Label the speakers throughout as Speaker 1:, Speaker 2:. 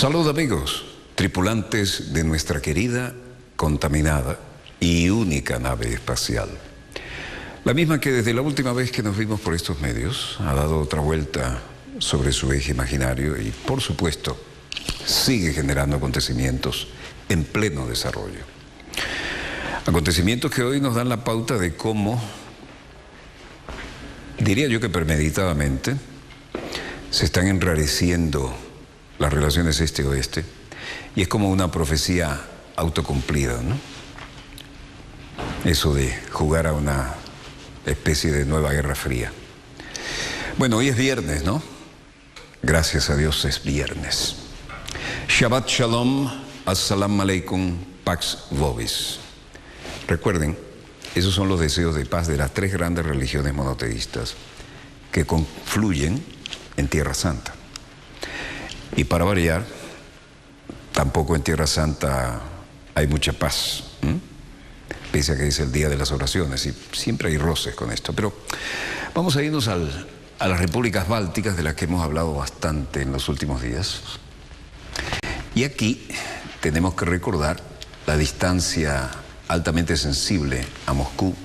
Speaker 1: Salud amigos, tripulantes de nuestra querida, contaminada y única nave espacial. La misma que desde la última vez que nos vimos por estos medios ha dado otra vuelta sobre su eje imaginario y, por supuesto, sigue generando acontecimientos en pleno desarrollo. Acontecimientos que hoy nos dan la pauta de cómo, diría yo que premeditadamente, se están enrareciendo las relaciones este-oeste y es como una profecía autocumplida, ¿no? Eso de jugar a una especie de nueva guerra fría. Bueno, hoy es viernes, ¿no? Gracias a Dios es viernes. Shabbat Shalom, Assalamu Alaikum, Pax Vobis. Recuerden, esos son los deseos de paz de las tres grandes religiones monoteístas que confluyen en Tierra Santa. Y para variar, tampoco en Tierra Santa hay mucha paz, pese a que es el día de las oraciones y siempre hay roces con esto. Pero vamos a irnos a las repúblicas bálticas, de las que hemos hablado bastante en los últimos días. Y aquí tenemos que recordar la distancia altamente sensible a Moscú.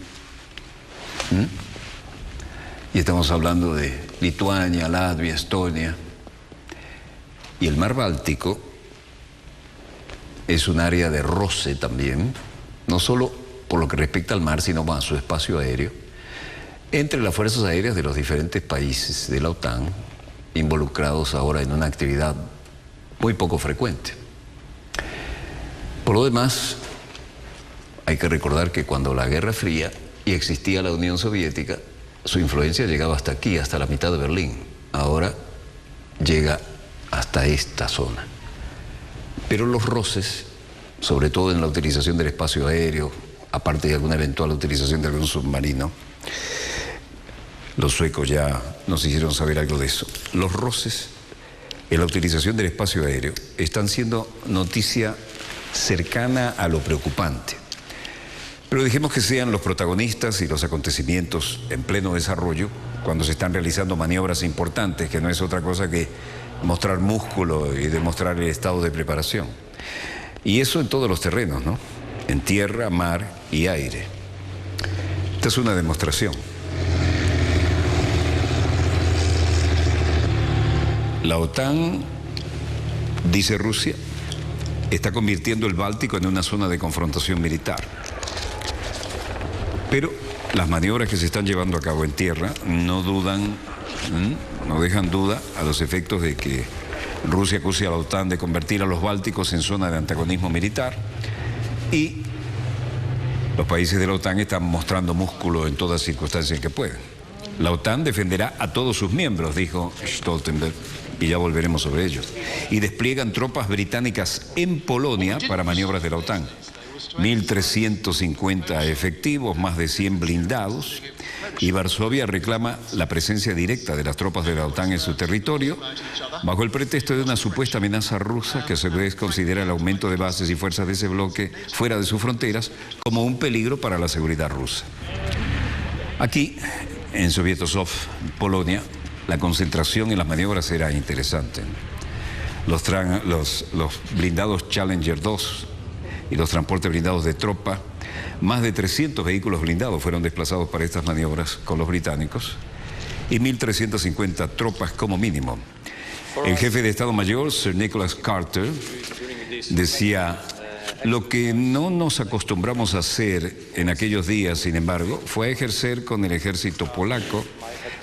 Speaker 1: Y estamos hablando de Lituania, Latvia, Estonia. Y el mar Báltico es un área de roce también, no solo por lo que respecta al mar, sino a su espacio aéreo, entre las fuerzas aéreas de los diferentes países de la OTAN, involucrados ahora en una actividad muy poco frecuente. Por lo demás, hay que recordar que cuando la Guerra Fría y existía la Unión Soviética, su influencia llegaba hasta aquí, hasta la mitad de Berlín. Ahora llega hasta esta zona. Pero los roces, sobre todo en la utilización del espacio aéreo, aparte de alguna eventual utilización de algún submarino, los suecos ya nos hicieron saber algo de eso. Los roces en la utilización del espacio aéreo están siendo noticia cercana a lo preocupante. Pero dejemos que sean los protagonistas y los acontecimientos en pleno desarrollo cuando se están realizando maniobras importantes, que no es otra cosa que mostrar músculo y demostrar el estado de preparación. Y eso en todos los terrenos, ¿no? En tierra, mar y aire. Esta es una demostración. La OTAN, dice Rusia, está convirtiendo el Báltico en una zona de confrontación militar. Pero las maniobras que se están llevando a cabo en tierra no dejan duda a los efectos de que Rusia acuse a la OTAN de convertir a los bálticos en zona de antagonismo militar y los países de la OTAN están mostrando músculo en todas circunstancias en que pueden. La OTAN defenderá a todos sus miembros, dijo Stoltenberg, y ya volveremos sobre ello. Y despliegan tropas británicas en Polonia para maniobras de la OTAN. 1.350 efectivos, más de 100 blindados, y Varsovia reclama la presencia directa de las tropas de la OTAN en su territorio, bajo el pretexto de una supuesta amenaza rusa que a su vez considera el aumento de bases y fuerzas de ese bloque fuera de sus fronteras como un peligro para la seguridad rusa. Aquí, en Sovietosov, Polonia, la concentración en las maniobras era interesante. Los blindados Challenger 2 y los transportes blindados de tropa, más de 300 vehículos blindados fueron desplazados para estas maniobras con los británicos y 1.350 tropas como mínimo. El jefe de Estado Mayor, Sir Nicholas Carter, decía: lo que no nos acostumbramos a hacer en aquellos días, sin embargo, fue ejercer con el ejército polaco.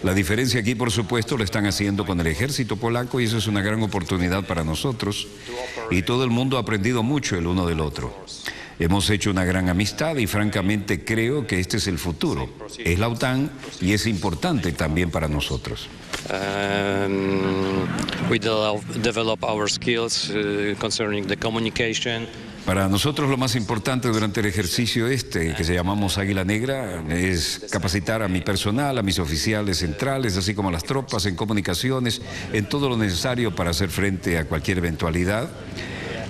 Speaker 1: La diferencia aquí, por supuesto, lo están haciendo con el ejército polaco y eso es una gran oportunidad para nosotros. Y todo el mundo ha aprendido mucho el uno del otro. Hemos hecho una gran amistad y francamente creo que este es el futuro. Es la OTAN y es importante también para nosotros.
Speaker 2: We develop our skills concerning the communication.
Speaker 1: Para nosotros lo más importante durante el ejercicio que se llamamos Águila Negra, es capacitar a mi personal, a mis oficiales centrales, así como a las tropas en comunicaciones, en todo lo necesario para hacer frente a cualquier eventualidad.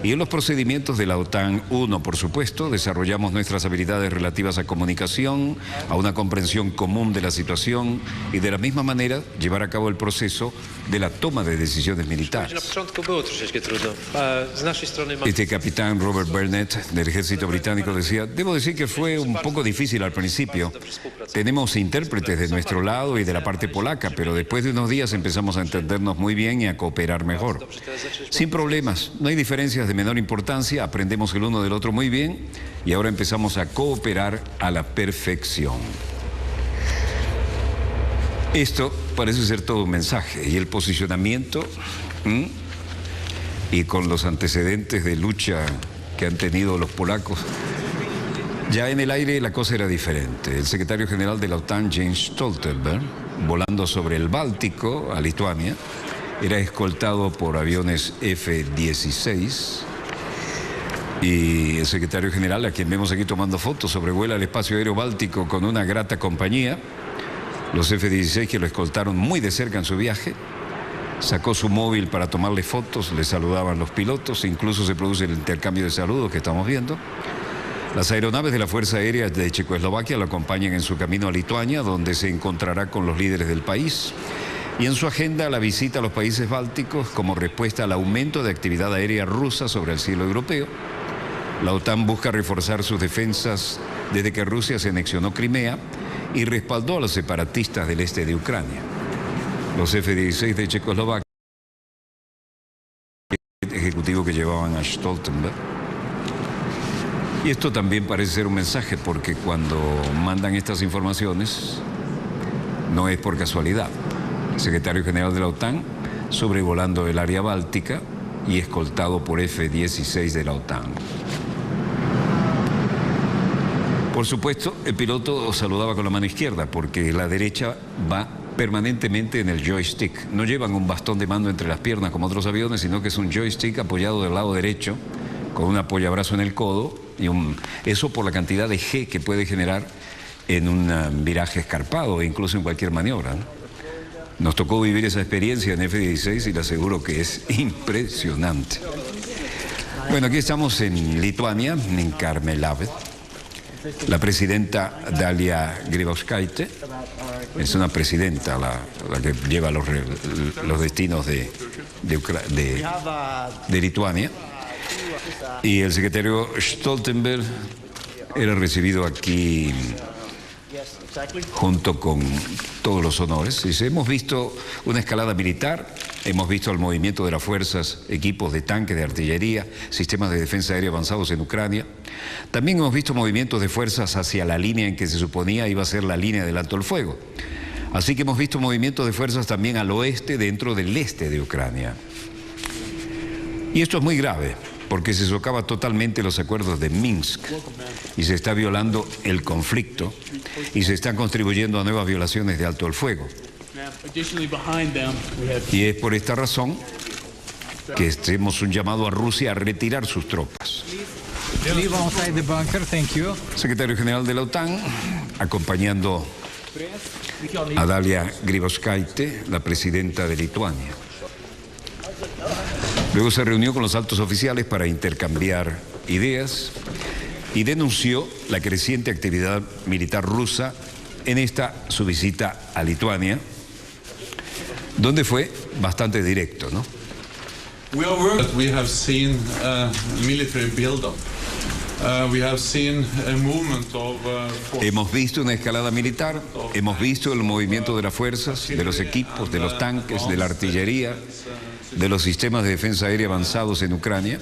Speaker 3: Y en los procedimientos de la OTAN, uno, por supuesto, desarrollamos nuestras habilidades relativas a comunicación, a una comprensión común de la situación y de la misma manera llevar a cabo el proceso de la toma de decisiones militares. Este capitán Robert Burnett del ejército británico decía: debo decir que fue un poco difícil al principio. Tenemos intérpretes de nuestro lado y de la parte polaca, pero después de unos días empezamos a entendernos muy bien y a cooperar mejor. Sin problemas, no hay diferencias de menor importancia, aprendemos el uno del otro muy bien y ahora empezamos a cooperar a la perfección. Esto parece ser todo un mensaje, y el posicionamiento y con los antecedentes de lucha que han tenido los polacos, ya en el aire la cosa era diferente. El secretario general de la OTAN, Jens Stoltenberg, volando sobre el Báltico a Lituania, era escoltado por aviones F-16 y el secretario general, a quien vemos aquí tomando fotos, sobrevuela el espacio aéreo báltico con una grata compañía. Los F-16 que lo escoltaron muy de cerca en su viaje, sacó su móvil para tomarle fotos, le saludaban los pilotos, incluso se produce el intercambio de saludos que estamos viendo. Las aeronaves de la Fuerza Aérea de Checoslovaquia lo acompañan en su camino a Lituania, donde se encontrará con los líderes del país. Y en su agenda la visita a los países bálticos como respuesta al aumento de actividad aérea rusa sobre el cielo europeo. La OTAN busca reforzar sus defensas desde que Rusia se anexionó Crimea y respaldó a los separatistas del este de Ucrania. Los F-16 de Checoslovaquia, el ejecutivo que llevaban a Stoltenberg. Y esto también parece ser un mensaje, porque cuando mandan estas informaciones no es por casualidad. El secretario general de la OTAN sobrevolando el área báltica y escoltado por F-16 de la OTAN. Por supuesto, el piloto saludaba con la mano izquierda, porque la derecha va permanentemente en el joystick. No llevan un bastón de mando entre las piernas como otros aviones, sino que es un joystick apoyado del lado derecho, con un apoyabrazo en el codo, y eso por la cantidad de G que puede generar en un viraje escarpado e incluso en cualquier maniobra, ¿no? Nos tocó vivir esa experiencia en F-16 y le aseguro que es impresionante. Bueno, aquí estamos en Lituania, en Karmėlavė. La presidenta Dalia Grybauskaitė es una presidenta la que lleva los destinos de Lituania. Y el secretario Stoltenberg era recibido aquí junto con todos los honores. Hemos visto una escalada militar, hemos visto el movimiento de las fuerzas, equipos de tanques, de artillería, sistemas de defensa aérea avanzados en Ucrania. También hemos visto movimientos de fuerzas hacia la línea en que se suponía iba a ser la línea del alto el fuego. Así que hemos visto movimientos de fuerzas también al oeste, dentro del este de Ucrania. Y esto es muy grave, porque se socava totalmente los acuerdos de Minsk y se está violando el conflicto y se están contribuyendo a nuevas violaciones de alto el fuego. Y es por esta razón que hacemos un llamado a Rusia a retirar sus tropas. Secretario General de la OTAN, acompañando a Dalia Grybauskaitė, la presidenta de Lituania. Luego se reunió con los altos oficiales para intercambiar ideas y denunció la creciente actividad militar rusa en esta su visita a Lituania, donde fue bastante directo, ¿no?
Speaker 4: We have seen military build-up. We have seen a movement of
Speaker 3: Hemos visto una escalada militar, hemos visto el movimiento de las fuerzas, de los equipos, de los tanques, de la artillería, de los sistemas de defensa aérea avanzados en Ucrania,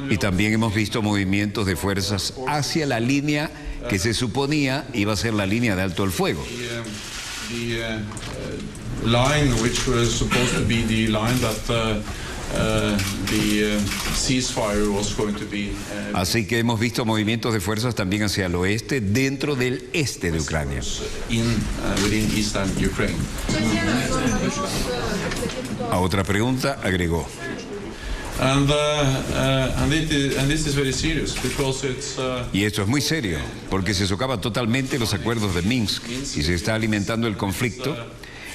Speaker 3: y también hemos visto movimientos de fuerzas hacia la línea que se suponía iba a ser la línea de alto el fuego.
Speaker 4: line which was supposed to be the line that the ceasefire was going to be.
Speaker 3: Así que hemos visto movimientos de fuerzas también hacia el oeste, dentro del este de Ucrania.
Speaker 4: Within eastern Ukraine.
Speaker 3: A otra pregunta agregó:
Speaker 4: And this is very serious because it's.
Speaker 3: Y esto es muy serio, porque se socavan totalmente los acuerdos de Minsk y se está alimentando el conflicto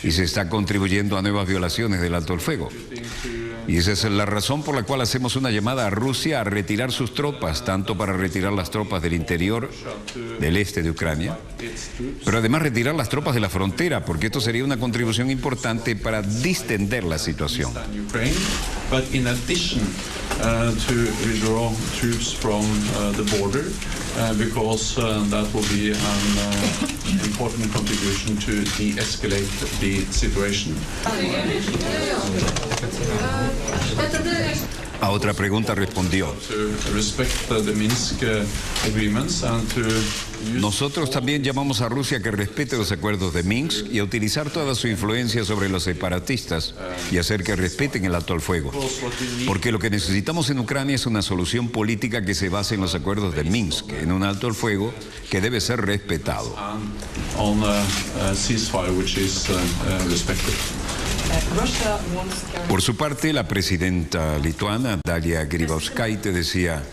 Speaker 3: y se está contribuyendo a nuevas violaciones del alto el fuego. Y esa es la razón por la cual hacemos una llamada a Rusia a retirar sus tropas, tanto para retirar las tropas del interior, del este de Ucrania, pero además retirar las tropas de la frontera, porque esto sería una contribución importante para distender la situación.
Speaker 4: But in addition to withdraw troops from the border, because that will be an important contribution to de-escalate the situation.
Speaker 3: A otra pregunta respondió: nosotros también llamamos a Rusia a que respete los acuerdos de Minsk y a utilizar toda su influencia sobre los separatistas y hacer que respeten el alto al fuego. Porque lo que necesitamos en Ucrania es una solución política que se base en los acuerdos de Minsk, en un alto al fuego que debe ser respetado. Por su parte, la presidenta lituana, Dalia Grybauskaitė, decía: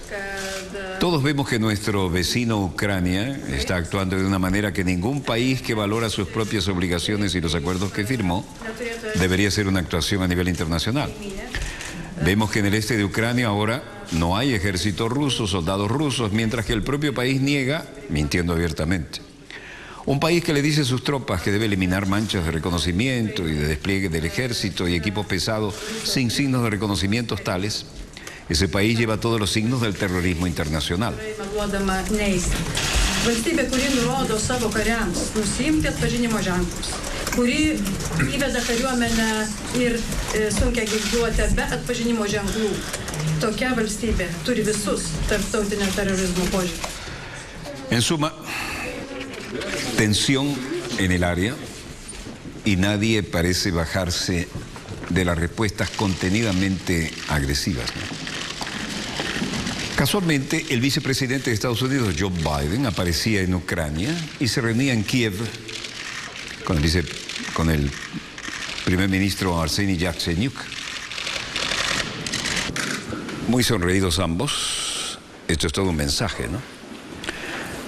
Speaker 3: todos vemos que nuestro vecino Ucrania está actuando de una manera que ningún país que valora sus propias obligaciones y los acuerdos que firmó debería ser una actuación a nivel internacional. Vemos que en el este de Ucrania ahora no hay ejército ruso, soldados rusos, mientras que el propio país niega, mintiendo abiertamente. Un país que le dice a sus tropas que debe eliminar manchas de reconocimiento y de despliegue del ejército y equipos pesados sin signos de reconocimientos tales, ese país lleva todos los signos del terrorismo internacional.
Speaker 5: Valstybė, kuri nurodo savo kariams nusiimti atpažinimo ženklus, kuri įveda kariuomenę ir sunkia ginkluotę be atpažinimo ženklų. Tokia valstybė turi visus tarptautinio terorizmo požymius.
Speaker 3: En suma, tensión en el área y nadie parece bajarse de las respuestas contenidamente agresivas, ¿no? Casualmente, el vicepresidente de Estados Unidos, Joe Biden, aparecía en Ucrania y se reunía en Kiev con el primer ministro Arseniy Yatsenyuk. Muy sonreídos ambos. Esto es todo un mensaje, ¿no?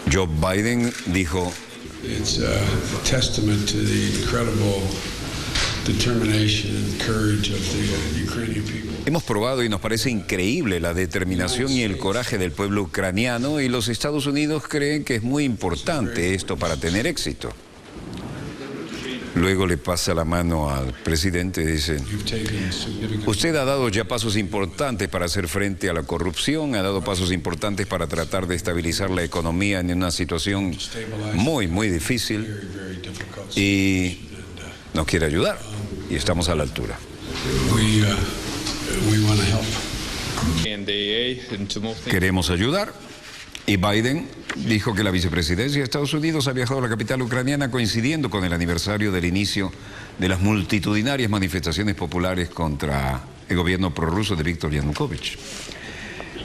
Speaker 3: Joe Biden dijo:
Speaker 6: It's a testament to the incredible determination and courage of the Ukrainian people.
Speaker 3: Hemos probado y nos parece increíble la determinación y el coraje del pueblo ucraniano, y los Estados Unidos creen que es muy importante esto para tener éxito. Luego le pasa la mano al presidente y dice: usted ha dado ya pasos importantes para hacer frente a la corrupción, ha dado pasos importantes para tratar de estabilizar la economía en una situación muy, muy difícil, y nos quiere ayudar, y estamos a la altura. Queremos ayudar. Y Biden dijo que la vicepresidencia de Estados Unidos ha viajado a la capital ucraniana coincidiendo con el aniversario del inicio de las multitudinarias manifestaciones populares contra el gobierno prorruso de Víktor Yanukovych.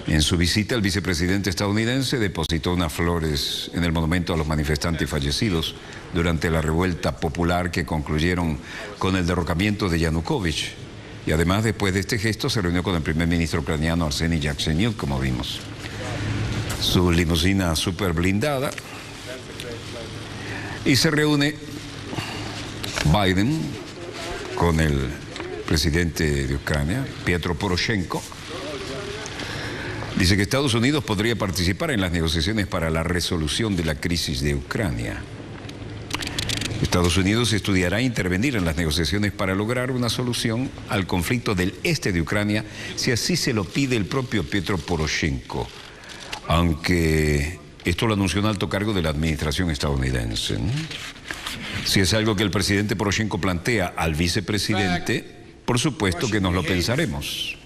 Speaker 3: En su visita, el vicepresidente estadounidense depositó unas flores en el monumento a los manifestantes fallecidos durante la revuelta popular que concluyeron con el derrocamiento de Yanukovych. Y además, después de este gesto, se reunió con el primer ministro ucraniano Arseniy Yatsenyuk, como vimos. Su limusina súper blindada, y se reúne Biden con el presidente de Ucrania, Petro Poroshenko. Dice que Estados Unidos podría participar en las negociaciones para la resolución de la crisis de Ucrania. Estados Unidos estudiará intervenir en las negociaciones para lograr una solución al conflicto del este de Ucrania, si así se lo pide el propio Petro Poroshenko, aunque esto lo anunció un alto cargo de la administración estadounidense, ¿no? Si es algo que el presidente Poroshenko plantea al vicepresidente, por supuesto que nos lo pensaremos.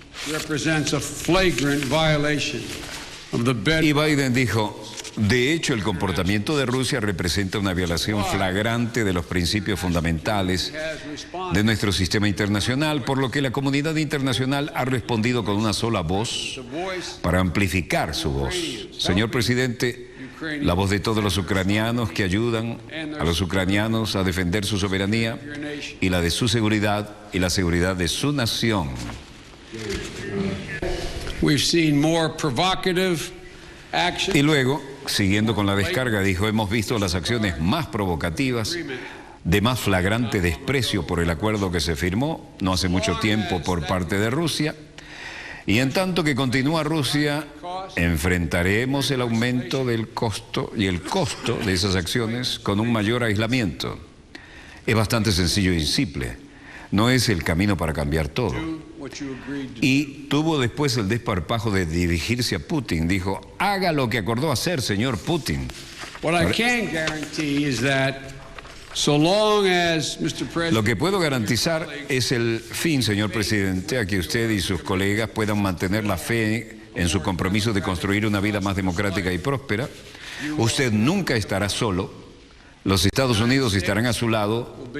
Speaker 3: Y Biden dijo: de hecho, el comportamiento de Rusia representa una violación flagrante de los principios fundamentales de nuestro sistema internacional, por lo que la comunidad internacional ha respondido con una sola voz para amplificar su voz. Señor presidente, la voz de todos los ucranianos que ayudan a los ucranianos a defender su soberanía y la de su seguridad y la seguridad de su nación. Y luego, siguiendo con la descarga, dijo: hemos visto las acciones más provocativas, de más flagrante desprecio por el acuerdo que se firmó no hace mucho tiempo por parte de Rusia. Y en tanto que continúa Rusia, enfrentaremos el aumento del costo y el costo de esas acciones con un mayor aislamiento. Es bastante sencillo y simple. No es el camino para cambiar todo. Y tuvo después el desparpajo de dirigirse a Putin. Dijo, haga lo que acordó hacer, señor Putin.
Speaker 6: What I can guarantee is that so long as Mr. President...
Speaker 3: Lo que puedo garantizar es el fin, señor presidente, a que usted y sus colegas puedan mantener la fe en su compromiso de construir una vida más democrática y próspera. Usted nunca estará solo. Los Estados Unidos estarán a su lado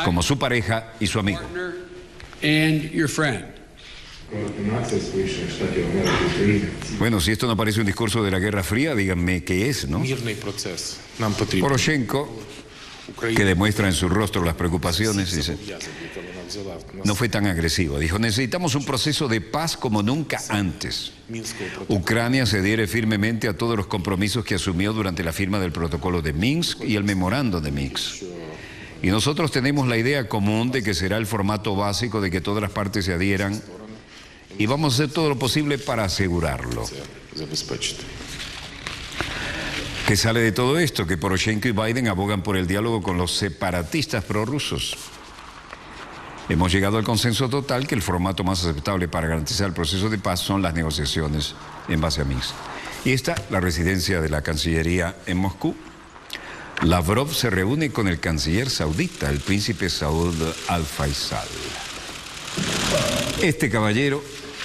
Speaker 3: como su pareja y su amigo.
Speaker 6: And your friend.
Speaker 3: Bueno, si esto no parece un discurso de la Guerra Fría, díganme qué es, ¿no? Poroshenko, que demuestra en su rostro las preocupaciones, dice, no fue tan agresivo. Dijo, necesitamos un proceso de paz como nunca antes. Ucrania se adhiere firmemente a todos los compromisos que asumió durante la firma del protocolo de Minsk y el memorando de Minsk. Y nosotros tenemos la idea común de que será el formato básico de que todas las partes se adhieran y vamos a hacer todo lo posible para asegurarlo. ¿Qué sale de todo esto? Que Poroshenko y Biden abogan por el diálogo con los separatistas prorrusos. Hemos llegado al consenso total que el formato más aceptable para garantizar el proceso de paz son las negociaciones en base a Minsk. Y esta, la residencia de la Cancillería en Moscú. Lavrov se reúne con el canciller saudita, el príncipe Saud Al-Faisal. Este caballero,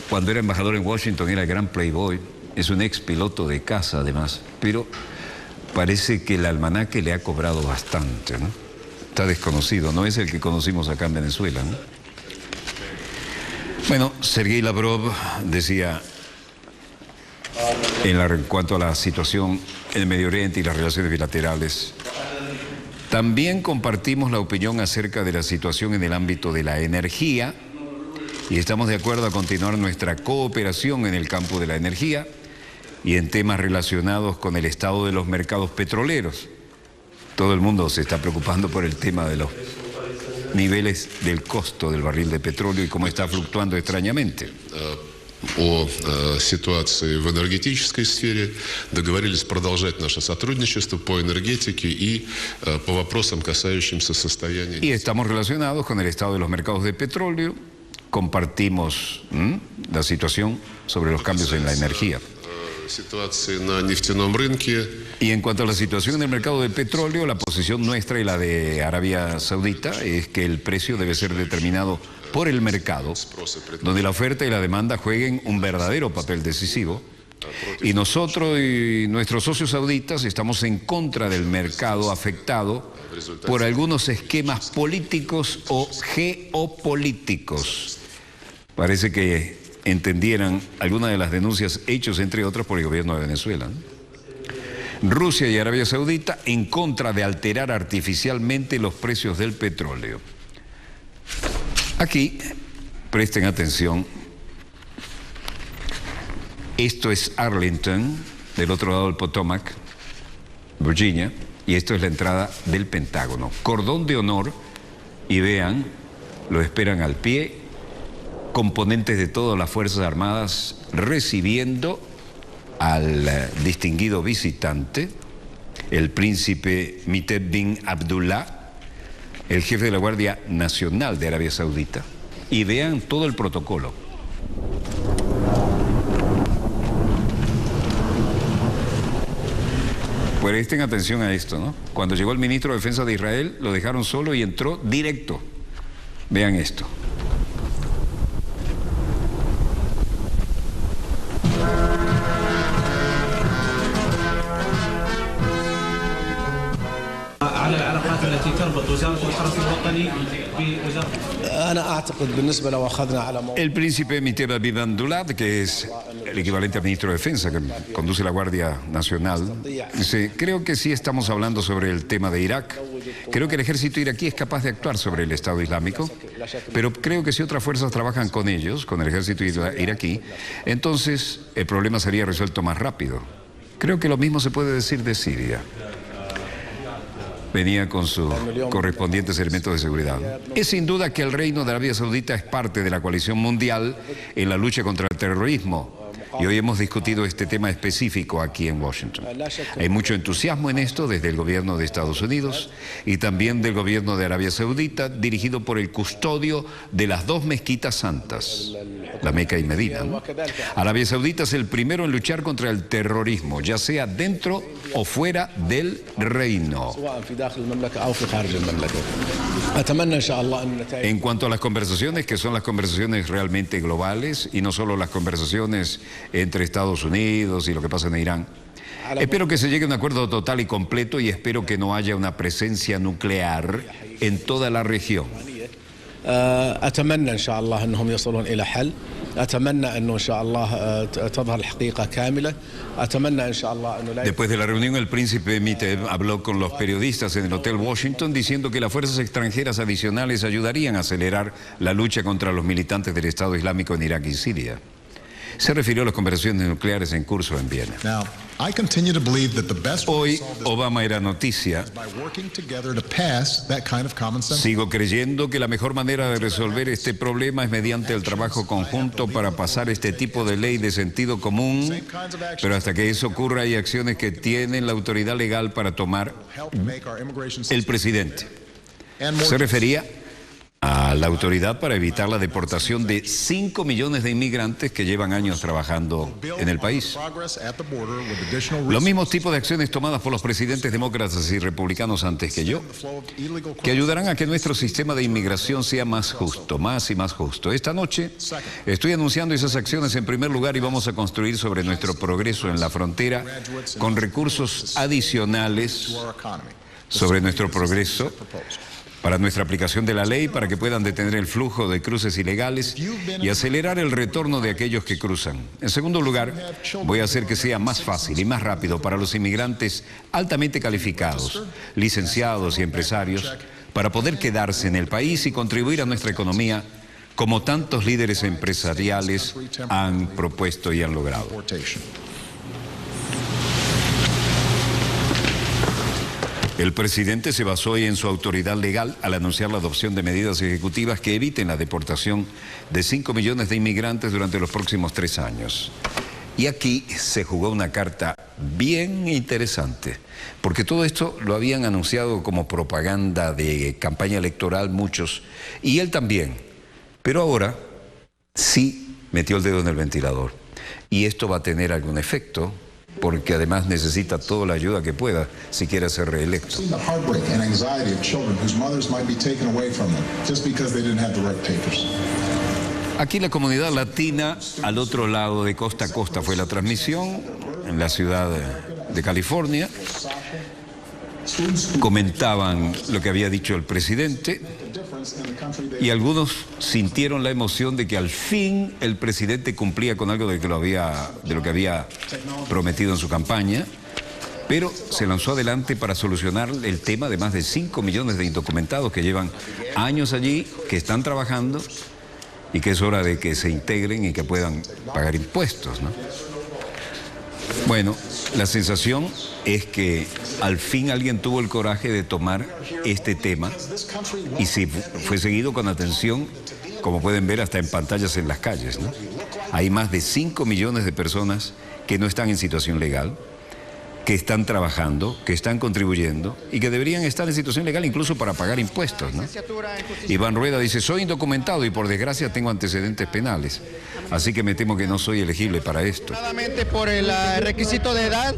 Speaker 3: cuando era embajador en Washington, era el gran playboy. Es un ex piloto de caza, además. Pero parece que el almanaque le ha cobrado bastante, ¿no? Está desconocido, no es el que conocimos acá en Venezuela, ¿no? Bueno, Sergei Lavrov decía, en cuanto a la situación en el Medio Oriente y las relaciones bilaterales, también compartimos la opinión acerca de la situación en el ámbito de la energía y estamos de acuerdo a continuar nuestra cooperación en el campo de la energía y en temas relacionados con el estado de los mercados petroleros. Todo el mundo se está preocupando por el tema de los niveles del costo del barril de petróleo y cómo está fluctuando extrañamente.
Speaker 7: О ситуации в энергетической сфере, договорились продолжать наше сотрудничество по энергетике и по вопросам, касающимся состояния.
Speaker 3: Y estamos relacionados con el estado de los mercados de petróleo, compartimos la situación sobre los cambios en la energía.
Speaker 7: Ситуации на нефтяном рынке.
Speaker 3: Y en cuanto a la situación en el mercado del petróleo, la posición nuestra y la de Arabia Saudita es que el precio debe ser determinado por el mercado, donde la oferta y la demanda jueguen un verdadero papel decisivo. Y nosotros y nuestros socios sauditas estamos en contra del mercado afectado por algunos esquemas políticos o geopolíticos. Parece que entendieran algunas de las denuncias hechas, entre otras, por el gobierno de Venezuela, ¿no? Rusia y Arabia Saudita en contra de alterar artificialmente los precios del petróleo. Aquí, presten atención, esto es Arlington, del otro lado del Potomac, Virginia, y esto es la entrada del Pentágono. Cordón de honor, y vean, lo esperan al pie, componentes de todas las Fuerzas Armadas recibiendo al distinguido visitante, el príncipe Miteb bin Abdullah, el jefe de la Guardia Nacional de Arabia Saudita. Y vean todo el protocolo. Presten atención a esto, ¿no? Cuando llegó el ministro de Defensa de Israel, lo dejaron solo y entró directo. Vean esto. El príncipe Miteb bin Abdullah, que es el equivalente al ministro de Defensa, que conduce la Guardia Nacional, dice, creo que sí estamos hablando sobre el tema de Irak. Creo que el ejército iraquí es capaz de actuar sobre el Estado Islámico, pero creo que si otras fuerzas trabajan con ellos, con el ejército iraquí, entonces el problema sería resuelto más rápido. Creo que lo mismo se puede decir de Siria. venía con sus correspondientes elementos de seguridad. Es sin duda que el Reino de Arabia Saudita es parte de la coalición mundial en la lucha contra el terrorismo. Y hoy hemos discutido este tema específico aquí en Washington. Hay mucho entusiasmo en esto desde el gobierno de Estados Unidos y también del gobierno de Arabia Saudita, dirigido por el custodio de las dos mezquitas santas, la Meca y Medina, ¿no? Arabia Saudita es el primero en luchar contra el terrorismo, ya sea dentro o fuera del reino. En cuanto a las conversaciones, que son las conversaciones realmente globales y no solo las conversaciones entre Estados Unidos y lo que pasa en Irán, espero que se llegue a un acuerdo total y completo y espero que no haya una presencia nuclear en toda la región. Después de la reunión, el príncipe Miteb habló con los periodistas en el Hotel Washington diciendo que las fuerzas extranjeras adicionales ayudarían a acelerar la lucha contra los militantes del Estado Islámico en Irak y Siria. Se refirió a las conversaciones nucleares en curso en Viena. Hoy Obama era noticia. Sigo creyendo que la mejor manera de resolver este problema es mediante el trabajo conjunto para pasar este tipo de ley de sentido común, pero hasta que eso ocurra hay acciones que tienen la autoridad legal para tomar el presidente. Se refería a la autoridad para evitar la deportación de 5 millones de inmigrantes que llevan años trabajando en el país. Los mismos tipos de acciones tomadas por los presidentes demócratas y republicanos antes que yo, que ayudarán a que nuestro sistema de inmigración sea más justo, más y más justo. Esta noche estoy anunciando esas acciones en primer lugar y vamos a construir sobre nuestro progreso en la frontera con recursos adicionales sobre nuestro progreso para nuestra aplicación de la ley, para que puedan detener el flujo de cruces ilegales y acelerar el retorno de aquellos que cruzan. En segundo lugar, voy a hacer que sea más fácil y más rápido para los inmigrantes altamente calificados, licenciados y empresarios, para poder quedarse en el país y contribuir a nuestra economía, como tantos líderes empresariales han propuesto y han logrado. El presidente se basó hoy en su autoridad legal al anunciar la adopción de medidas ejecutivas que eviten la deportación de 5 millones de inmigrantes durante los próximos 3 años. Y aquí se jugó una carta bien interesante, porque todo esto lo habían anunciado como propaganda de campaña electoral muchos, y él también. Pero ahora sí metió el dedo en el ventilador. Y esto va a tener algún efecto, porque además necesita toda la ayuda que pueda si quiere ser reelecto. Aquí la comunidad latina, al otro lado de costa a costa, fue la transmisión en la ciudad de California. Comentaban lo que había dicho el presidente y algunos sintieron la emoción de que al fin el presidente cumplía con algo de lo que había prometido en su campaña, pero se lanzó adelante para solucionar el tema de más de 5 millones de indocumentados que llevan años allí, que están trabajando y que es hora de que se integren y que puedan pagar impuestos, ¿no? Bueno, la sensación es que al fin alguien tuvo el coraje de tomar este tema y sí, fue seguido con atención, como pueden ver hasta en pantallas en las calles, ¿no? Hay más de 5 millones de personas que no están en situación legal, que están trabajando, que están contribuyendo y que deberían estar en situación legal incluso para pagar impuestos, ¿no? Iván Rueda dice, soy indocumentado y por desgracia tengo antecedentes penales, así que me temo que no soy elegible para esto.
Speaker 8: Por el requisito de edad,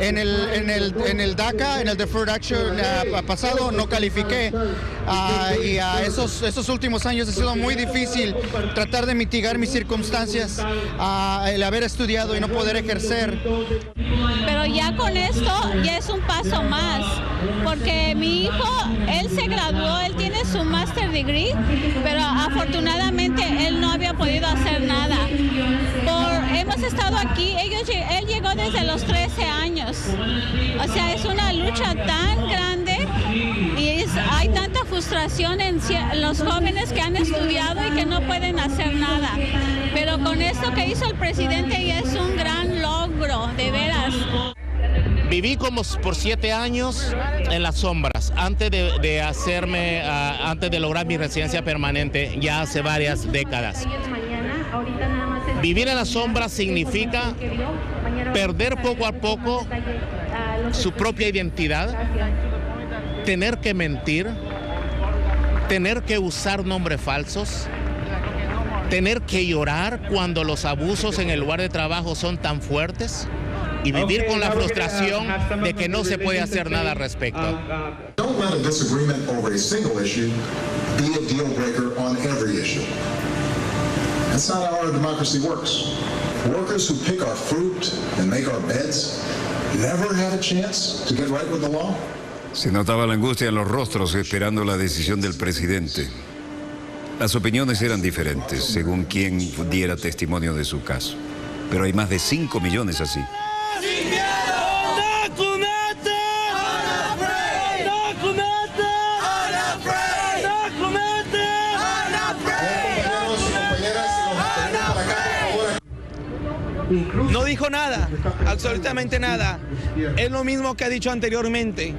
Speaker 8: en el DACA, en el Deferred Action pasado, no califiqué y esos últimos años ha sido muy difícil tratar de mitigar mis circunstancias, el haber estudiado y no poder ejercer.
Speaker 9: Pero ya con esto ya es un paso más, porque mi hijo, él se graduó, él tiene su master degree, pero afortunadamente él no había podido hacer nada. Hemos estado aquí, él llegó desde los 13 años, o sea, es una lucha tan grande y hay tanta frustración en los jóvenes que han estudiado y que no pueden hacer nada. Pero con esto que hizo el presidente ya es un gran logro, de veras.
Speaker 10: Viví como por 7 años en las sombras antes de lograr mi residencia permanente ya hace varias décadas. Vivir en las sombras significa perder poco a poco su propia identidad, tener que mentir, tener que usar nombres falsos, tener que llorar cuando los abusos en el lugar de trabajo son tan fuertes y vivir con la frustración de que no se puede hacer nada al respecto.
Speaker 11: Don't let a disagreement over a single issue be a deal breaker on every issue. That's not how our democracy works. Workers who pick our fruit and make our beds never had a chance to get right with the law.
Speaker 3: Se notaba la angustia en los rostros esperando la decisión del presidente. Las opiniones eran diferentes según quien diera testimonio de su caso. Pero hay más de 5 millones así.
Speaker 12: No dijo nada, absolutamente nada. Es lo mismo que ha dicho anteriormente.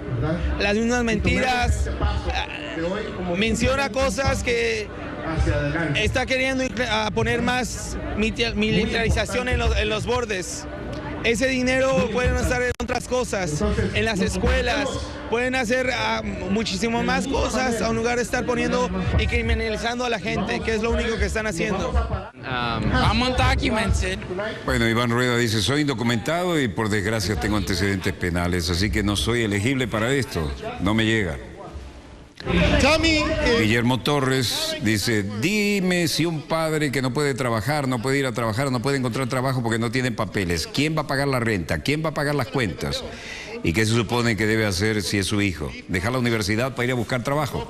Speaker 12: Las mismas mentiras. Menciona cosas que está queriendo poner más militarización en los bordes. Ese dinero pueden estar en otras cosas, en las escuelas, pueden hacer muchísimo más cosas en lugar de estar poniendo y criminalizando a la gente, que es lo único que están haciendo.
Speaker 13: I'm undocumented.
Speaker 3: Bueno, Iván Rueda dice, soy indocumentado y por desgracia tengo antecedentes penales, así que no soy elegible para esto, no me llega. Guillermo Torres dice, dime si un padre que no puede trabajar, no puede ir a trabajar, no puede encontrar trabajo porque no tiene papeles, ¿quién va a pagar la renta? ¿Quién va a pagar las cuentas? ¿Y qué se supone que debe hacer si es su hijo? ¿Dejar la universidad para ir a buscar trabajo?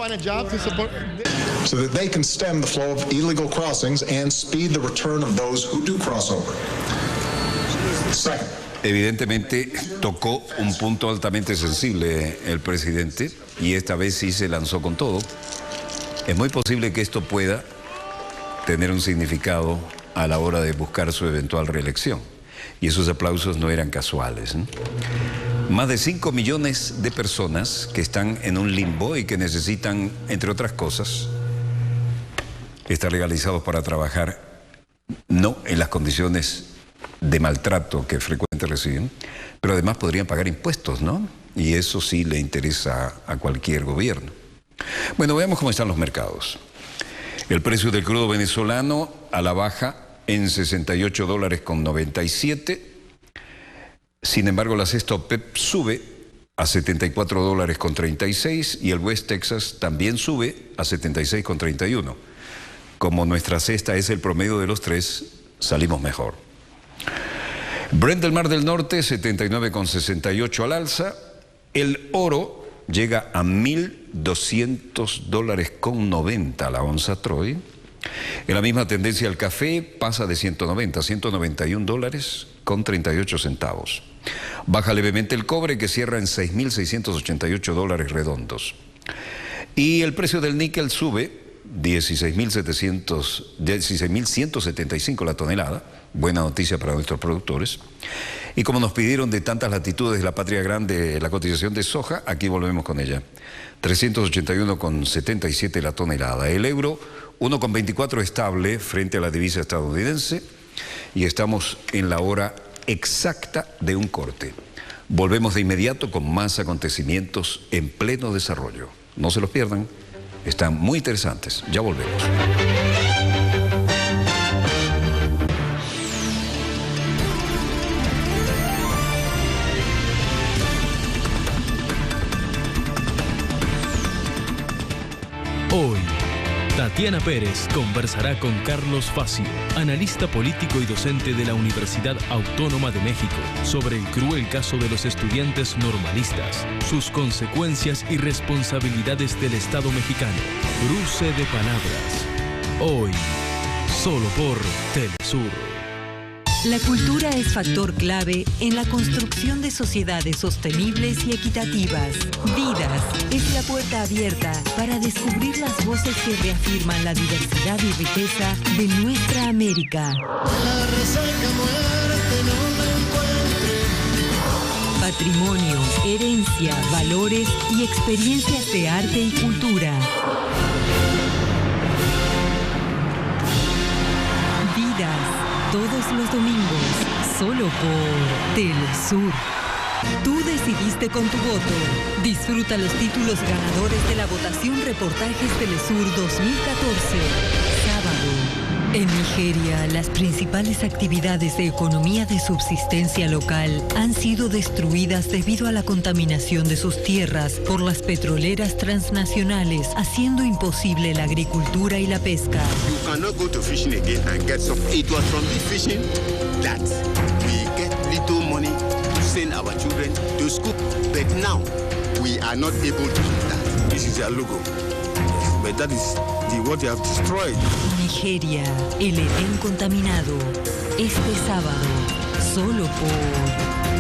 Speaker 11: So that they can stem the flow of illegal crossings and speed the return of those who do cross over. Second.
Speaker 3: Evidentemente tocó un punto altamente sensible el presidente y esta vez sí se lanzó con todo. Es muy posible que esto pueda tener un significado a la hora de buscar su eventual reelección. Y esos aplausos no eran casuales, ¿eh? Más de 5 millones de personas que están en un limbo y que necesitan, entre otras cosas, estar legalizados para trabajar, no en las condiciones de maltrato que frecuentemente reciben, pero además podrían pagar impuestos, ¿no? Y eso sí le interesa a cualquier gobierno. Bueno, veamos cómo están los mercados. El precio del crudo venezolano a la baja en $68.97. Sin embargo, la cesta OPEP sube a $74.36 y el West Texas también sube a $76.31. Como nuestra cesta es el promedio de los tres, salimos mejor. Brent del Mar del Norte, 79,68 al alza. El oro llega a $1.200.90 la onza Troy. En la misma tendencia el café pasa de 190 a $191.38. Baja levemente el cobre que cierra en $6.688 redondos. Y el precio del níquel sube 16.175 la tonelada. Buena noticia para nuestros productores. Y como nos pidieron de tantas latitudes de la patria grande la cotización de soja, aquí volvemos con ella. 381,77 la tonelada. El euro 1,24 estable frente a la divisa estadounidense. Y estamos en la hora exacta de un corte. Volvemos de inmediato con más acontecimientos en pleno desarrollo. No se los pierdan. Están muy interesantes. Ya volvemos.
Speaker 14: Hoy, Tatiana Pérez conversará con Carlos Facio, analista político y docente de la Universidad Autónoma de México, sobre el cruel caso de los estudiantes normalistas, sus consecuencias y responsabilidades del Estado mexicano. Cruce de palabras. Hoy, solo por Telesur.
Speaker 15: La cultura es factor clave en la construcción de sociedades sostenibles y equitativas. Vidas es la puerta abierta para descubrir las voces que reafirman la diversidad y riqueza de nuestra América. patrimonio, herencia, valores y experiencias de arte y cultura. Vidas, todos los domingos, solo por Telesur. Tú decidiste con tu voto. Disfruta los títulos ganadores de la votación Reportajes Telesur 2014. Sábado. En Nigeria, las principales actividades de economía de subsistencia local han sido destruidas debido a la contaminación de sus tierras por las petroleras transnacionales, haciendo imposible la agricultura y la pesca.
Speaker 16: You cannot go to fishing again and get some. It was from the fishing that we get little money to send our children to school. But now, we are not able to do that. This is their logo. But that is what they have destroyed.
Speaker 15: Nigeria, el Edén contaminado. Este sábado, solo por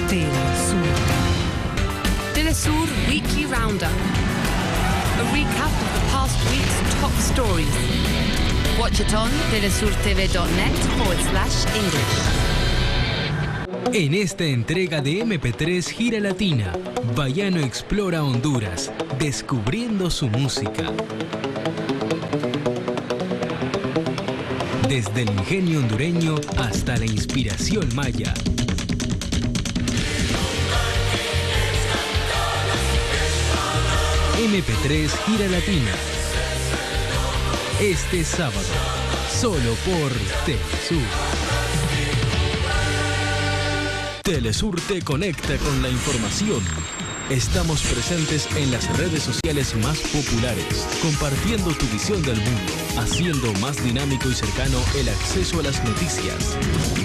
Speaker 15: Telesur.
Speaker 17: Telesur Weekly Roundup. A recap of the past week's top stories. Watch it on telesurtv.net/English.
Speaker 14: En esta entrega de MP3 Gira Latina, Bayano explora Honduras, descubriendo su música. Desde el ingenio hondureño hasta la inspiración maya. MP3 Gira Latina. Este sábado, solo por Telesur. Telesur te conecta con la información. Estamos presentes en las redes sociales más populares, compartiendo tu visión del mundo, haciendo más dinámico y cercano el acceso a las noticias.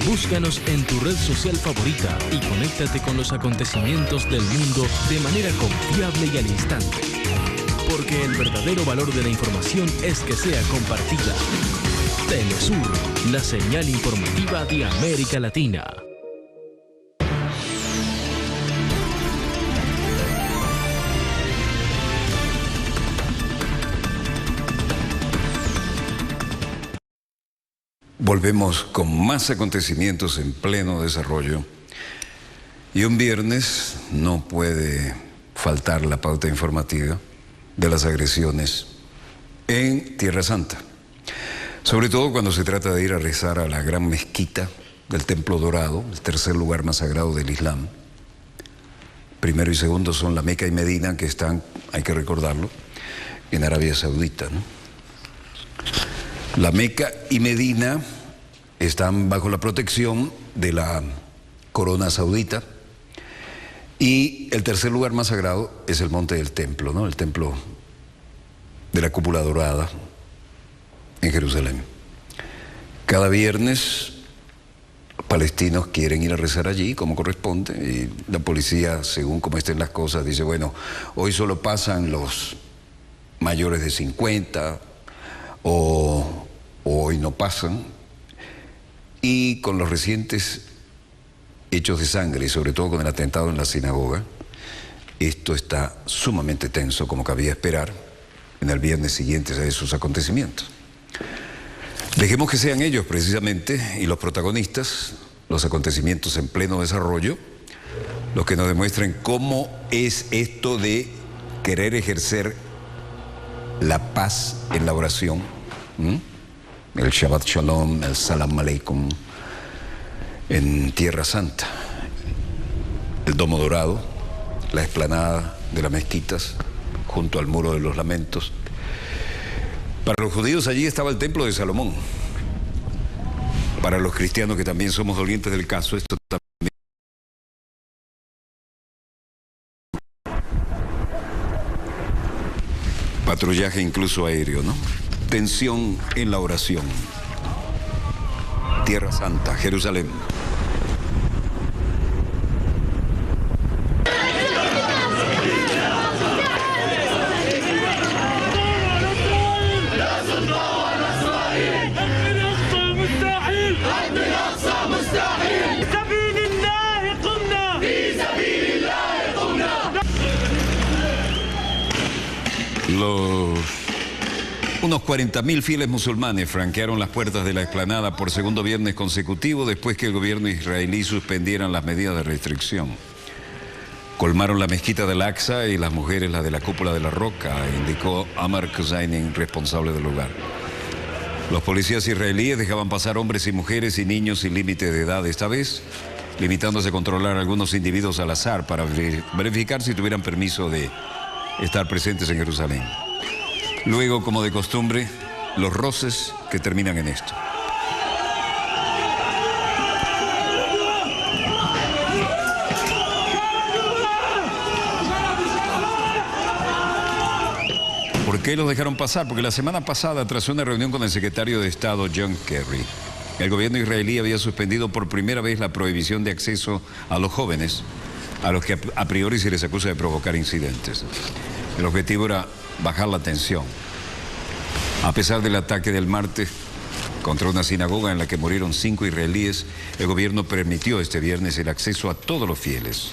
Speaker 14: Búscanos en tu red social favorita y conéctate con los acontecimientos del mundo de manera confiable y al instante. Porque el verdadero valor de la información es que sea compartida. Telesur, la señal informativa de América Latina.
Speaker 3: Volvemos con más acontecimientos en pleno desarrollo. Y un viernes no puede faltar la pauta informativa de las agresiones en Tierra Santa. Sobre todo cuando se trata de ir a rezar a la gran mezquita del Templo Dorado, el tercer lugar más sagrado del Islam. Primero y segundo son la Meca y Medina, que están, hay que recordarlo, en Arabia Saudita, ¿no? La Meca y Medina están bajo la protección de la corona saudita y el tercer lugar más sagrado es el Monte del Templo, ¿no? El Templo de la Cúpula Dorada en Jerusalén. Cada viernes palestinos quieren ir a rezar allí como corresponde y la policía, según como estén las cosas, dice, bueno, hoy solo pasan los mayores de 50 o hoy no pasan. Y con los recientes hechos de sangre y sobre todo con el atentado en la sinagoga, esto está sumamente tenso, como cabía esperar en el viernes siguiente a esos acontecimientos. Dejemos que sean ellos precisamente y los protagonistas, los acontecimientos en pleno desarrollo, los que nos demuestren cómo es esto de querer ejercer la paz en la oración. El Shabbat Shalom, el Salam Aleikum en Tierra Santa, el Domo Dorado, la explanada de las mezquitas junto al Muro de los Lamentos. Para los judíos allí estaba el Templo de Salomón. Para los cristianos, que también somos dolientes del caso, esto también. Patrullaje incluso aéreo, ¿no? Tensión en la oración. Tierra Santa, Jerusalén. Unos 40.000 fieles musulmanes franquearon las puertas de la explanada por segundo viernes consecutivo después que el gobierno israelí suspendiera las medidas de restricción. Colmaron la mezquita de Al-Aqsa y las mujeres la de la cúpula de la Roca, indicó Amar Kuzainin, responsable del lugar. Los policías israelíes dejaban pasar hombres y mujeres y niños sin límite de edad, esta vez limitándose a controlar a algunos individuos al azar para verificar si tuvieran permiso de estar presentes en Jerusalén. Luego, como de costumbre, los roces que terminan en esto. ¿Por qué los dejaron pasar? Porque la semana pasada, tras una reunión con el secretario de Estado John Kerry, el gobierno israelí había suspendido por primera vez la prohibición de acceso a los jóvenes, a los que a priori se les acusa de provocar incidentes. El objetivo era bajar la tensión. A pesar del ataque del martes contra una sinagoga en la que murieron 5 israelíes, el gobierno permitió este viernes el acceso a todos los fieles.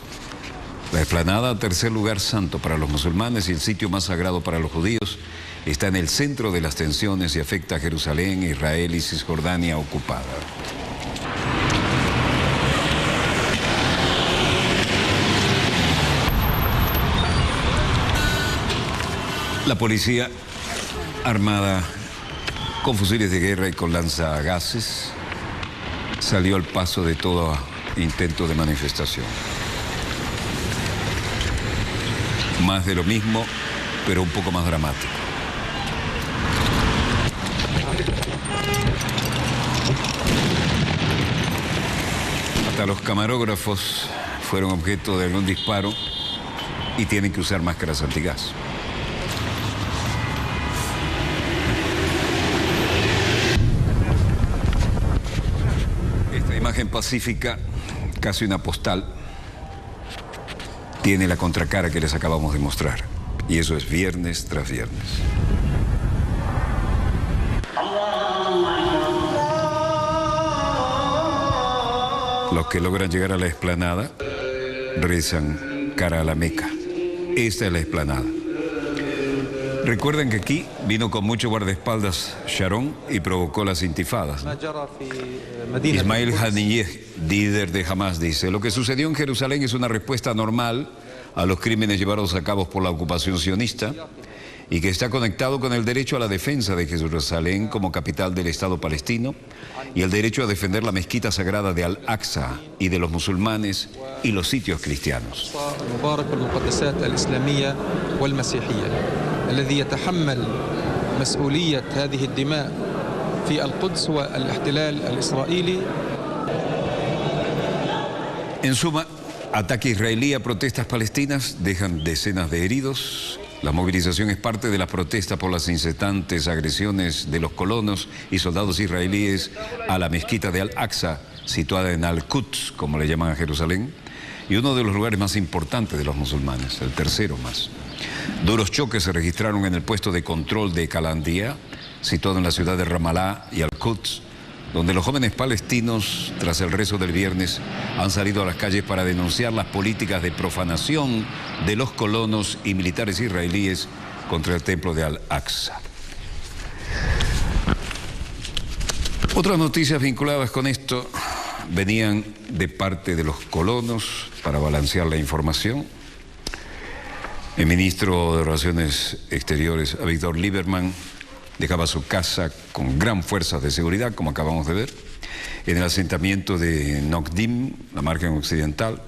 Speaker 3: La explanada, tercer lugar santo para los musulmanes y el sitio más sagrado para los judíos, está en el centro de las tensiones y afecta a Jerusalén, Israel y Cisjordania ocupada. La policía, armada con fusiles de guerra y con lanzagases, salió al paso de todo intento de manifestación. Más de lo mismo, pero un poco más dramático. Hasta los camarógrafos fueron objeto de algún disparo y tienen que usar máscaras antigas. Esta imagen pacífica, casi una postal, tiene la contracara que les acabamos de mostrar. Y eso es viernes tras viernes. Los que logran llegar a la explanada rezan cara a la Meca. Esta es la explanada. Recuerden que aquí vino con mucho guardaespaldas Sharon y provocó las intifadas, ¿no? Ismail Haniyeh, líder de Hamas, dice: lo que sucedió en Jerusalén es una respuesta normal a los crímenes llevados a cabo por la ocupación sionista y que está conectado con el derecho a la defensa de Jerusalén como capital del Estado palestino y el derecho a defender la mezquita sagrada de Al-Aqsa y de los musulmanes y los sitios cristianos.
Speaker 18: الذي يتحمل مسؤولية هذه الدماء في القدس والاحتلال الإسرائيلي.
Speaker 3: En suma, ataque israelí a protestas palestinas dejan decenas de heridos. La movilización es parte de la protesta por las incesantes agresiones de los colonos y soldados israelíes a la mezquita de Al-Aqsa, situada en Al-Quds, como le llaman a Jerusalén, y uno de los lugares más importantes de los musulmanes, el tercero más. Duros choques se registraron en el puesto de control de Kalandia, situado en la ciudad de Ramallah y Al-Quds, donde los jóvenes palestinos, tras el rezo del viernes, han salido a las calles para denunciar las políticas de profanación de los colonos y militares israelíes contra el templo de Al-Aqsa. Otras noticias vinculadas con esto venían de parte de los colonos para balancear la información. El ministro de Relaciones Exteriores, Avigdor Lieberman, dejaba su casa con gran fuerza de seguridad, como acabamos de ver, en el asentamiento de Nokdim, la margen occidental.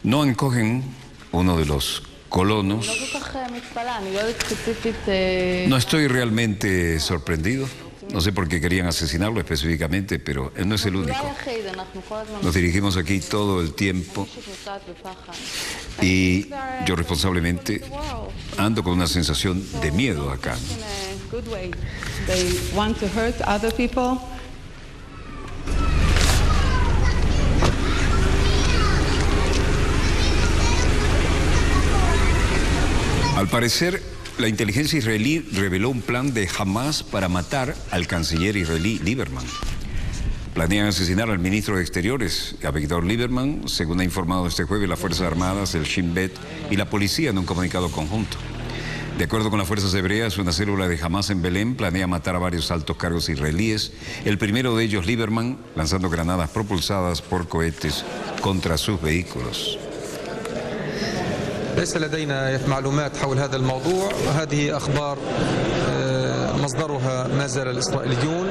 Speaker 3: Noam Cohen, uno de los colonos: no estoy realmente sorprendido. No sé por qué querían asesinarlo específicamente, pero él no es el único. Nos dirigimos aquí todo el tiempo y yo responsablemente ando con una sensación de miedo acá, ¿no? Al parecer, la inteligencia israelí reveló un plan de Hamas para matar al canciller israelí Lieberman. Planean asesinar al ministro de Exteriores, Avigdor Lieberman, según ha informado este jueves las Fuerzas Armadas, el Shin Bet y la policía en un comunicado conjunto. De acuerdo con las fuerzas hebreas, una célula de Hamas en Belén planea matar a varios altos cargos israelíes, el primero de ellos Lieberman, lanzando granadas propulsadas por cohetes contra sus vehículos.
Speaker 18: ليس لدينا معلومات حول هذا الموضوع. هذه أخبار مصدرها ما زال الإسرائيليون،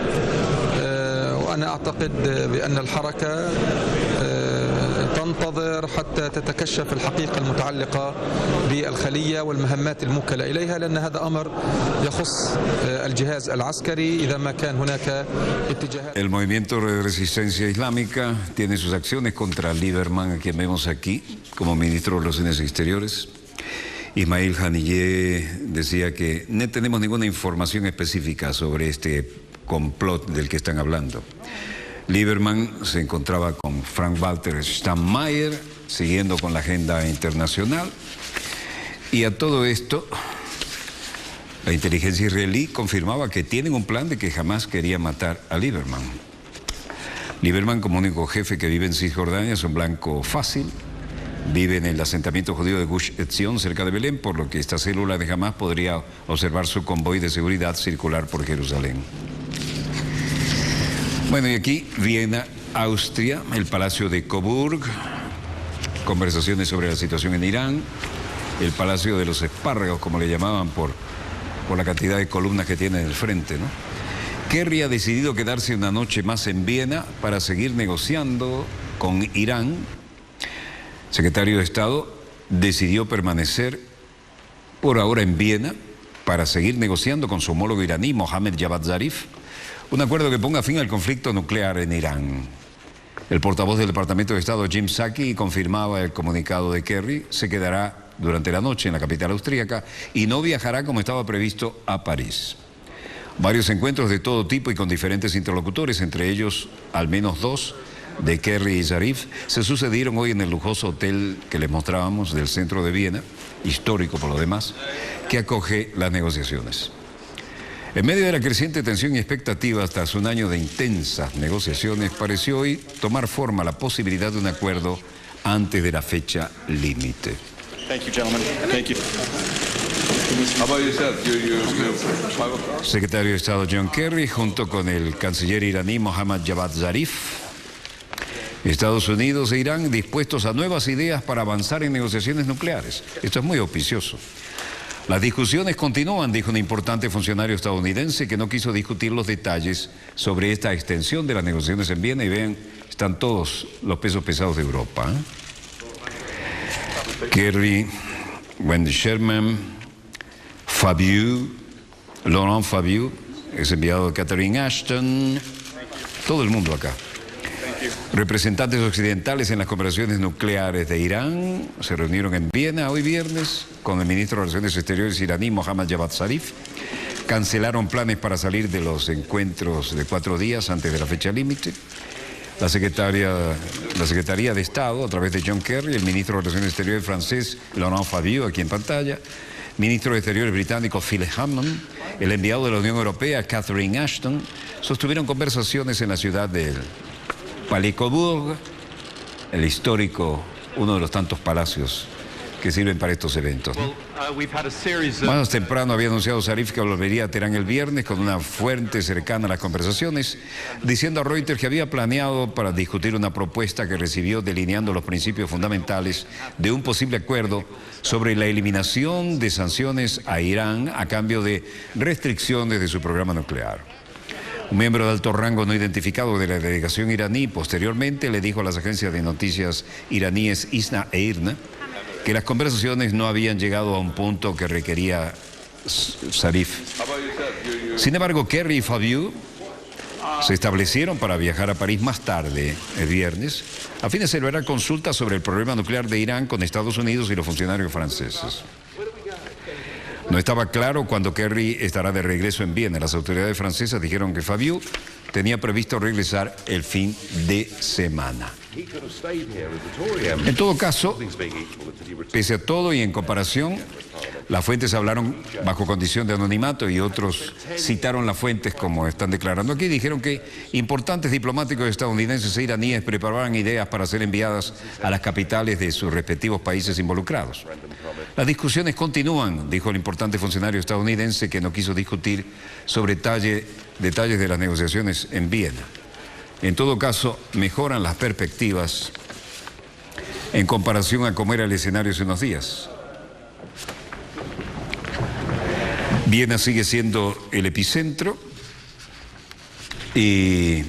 Speaker 18: وأنا أعتقد بأن الحركة تنتظر حتى تتكشف الحقيقة المتعلقة بالخلية والمهمات الموكلة إليها، لأن هذا أمر يخص الجهاز العسكري إذا ما كان هناك اتجاهات.
Speaker 3: El movimiento de resistencia islámica tiene sus acciones contra Lieberman, a quien vemos aquí como ministro de Relaciones Exteriores. Ismail Haniyeh decía que no tenemos ninguna información específica sobre este complot del que están hablando. Lieberman se encontraba con Frank-Walter Steinmeier, siguiendo con la agenda internacional, y a todo esto la inteligencia israelí confirmaba que tienen un plan de que jamás quería matar a Lieberman. Lieberman, como único jefe que vive en Cisjordania, es un blanco fácil. Vive en el asentamiento judío de Gush Etzion, cerca de Belén, por lo que esta célula de Hamas podría observar su convoy de seguridad circular por Jerusalén. Bueno, y aquí Viena, Austria, el Palacio de Coburg, conversaciones sobre la situación en Irán, el Palacio de los Espárragos, como le llamaban por la cantidad de columnas que tiene en el frente, ¿no? Kerry ha decidido quedarse una noche más en Viena para seguir negociando con Irán. El secretario de Estado decidió permanecer por ahora en Viena para seguir negociando con su homólogo iraní, Mohammad Javad Zarif, un acuerdo que ponga fin al conflicto nuclear en Irán. El portavoz del Departamento de Estado, Jim Psaki, confirmaba el comunicado de Kerry. Se quedará durante la noche en la capital austríaca y no viajará como estaba previsto a París. Varios encuentros de todo tipo y con diferentes interlocutores, entre ellos al menos 2 de Kerry y Zarif, se sucedieron hoy en el lujoso hotel que les mostrábamos del centro de Viena, histórico por lo demás, que acoge las negociaciones. En medio de la creciente tensión y expectativa tras un año de intensas negociaciones, pareció hoy tomar forma la posibilidad de un acuerdo antes de la fecha límite. Secretario de Estado John Kerry, junto con el canciller iraní Mohammad Javad Zarif, Estados Unidos e Irán dispuestos a nuevas ideas para avanzar en negociaciones nucleares. Esto es muy auspicioso. Las discusiones continúan, dijo un importante funcionario estadounidense que no quiso discutir los detalles sobre esta extensión de las negociaciones en Viena. Y vean, están todos los pesos pesados de Europa. Kerry, Wendy Sherman, Fabius, Laurent Fabius, ex enviado de Catherine Ashton, todo el mundo acá. Representantes occidentales en las conversaciones nucleares de Irán se reunieron en Viena hoy viernes con el ministro de Relaciones Exteriores iraní Mohammad Javad Zarif. Cancelaron planes para salir de los encuentros de 4 días antes de la fecha límite. La Secretaría de Estado, a través de John Kerry, el ministro de Relaciones Exteriores francés Laurent Fabius, aquí en pantalla, ministro de Exteriores británico Phil Hammond, el enviado de la Unión Europea Catherine Ashton, sostuvieron conversaciones en la ciudad de Palais Coburg, el histórico, uno de los tantos palacios que sirven para estos eventos, ¿no? Más temprano había anunciado Zarif que volvería a Teherán el viernes con una fuente cercana a las conversaciones, diciendo a Reuters que había planeado para discutir una propuesta que recibió delineando los principios fundamentales de un posible acuerdo sobre la eliminación de sanciones a Irán a cambio de restricciones de su programa nuclear. Un miembro de alto rango no identificado de la delegación iraní posteriormente le dijo a las agencias de noticias iraníes ISNA e IRNA que las conversaciones no habían llegado a un punto que requería Zarif. Sin embargo, Kerry y Fabius se establecieron para viajar a París más tarde, el viernes, a fin de celebrar consultas sobre el problema nuclear de Irán con Estados Unidos y los funcionarios franceses. No estaba claro cuándo Kerry estará de regreso en Viena. Las autoridades francesas dijeron que Fabius tenía previsto regresar el fin de semana. En todo caso, pese a todo y en comparación, las fuentes hablaron bajo condición de anonimato y otros citaron las fuentes como están declarando aquí. Dijeron que importantes diplomáticos estadounidenses e iraníes preparaban ideas para ser enviadas a las capitales de sus respectivos países involucrados. Las discusiones continúan, dijo el importante funcionario estadounidense que no quiso discutir sobre detalles de las negociaciones en Viena. En todo caso, mejoran las perspectivas en comparación a cómo era el escenario hace unos días. Viena sigue siendo el epicentro y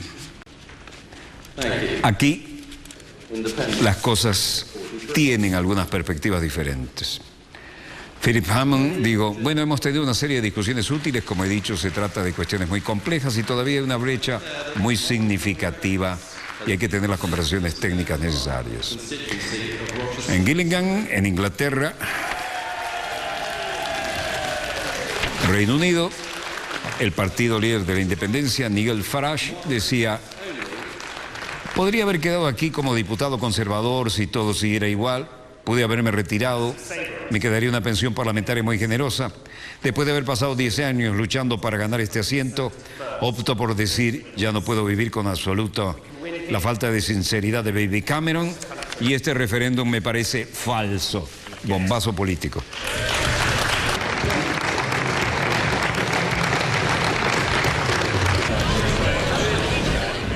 Speaker 3: aquí las cosas tienen algunas perspectivas diferentes. Philip Hammond dijo, bueno, hemos tenido una serie de discusiones útiles, como he dicho, se trata de cuestiones muy complejas y todavía hay una brecha muy significativa y hay que tener las conversaciones técnicas necesarias. En Gillingham, en Inglaterra, Reino Unido, el partido líder de la independencia, Nigel Farage, decía, podría haber quedado aquí como diputado conservador si todo siguiera igual, pude haberme retirado, me quedaría una pensión parlamentaria muy generosa. Después de haber pasado 10 años luchando para ganar este asiento, opto por decir, ya no puedo vivir con absoluto la falta de sinceridad de David Cameron y este referéndum me parece falso, bombazo político.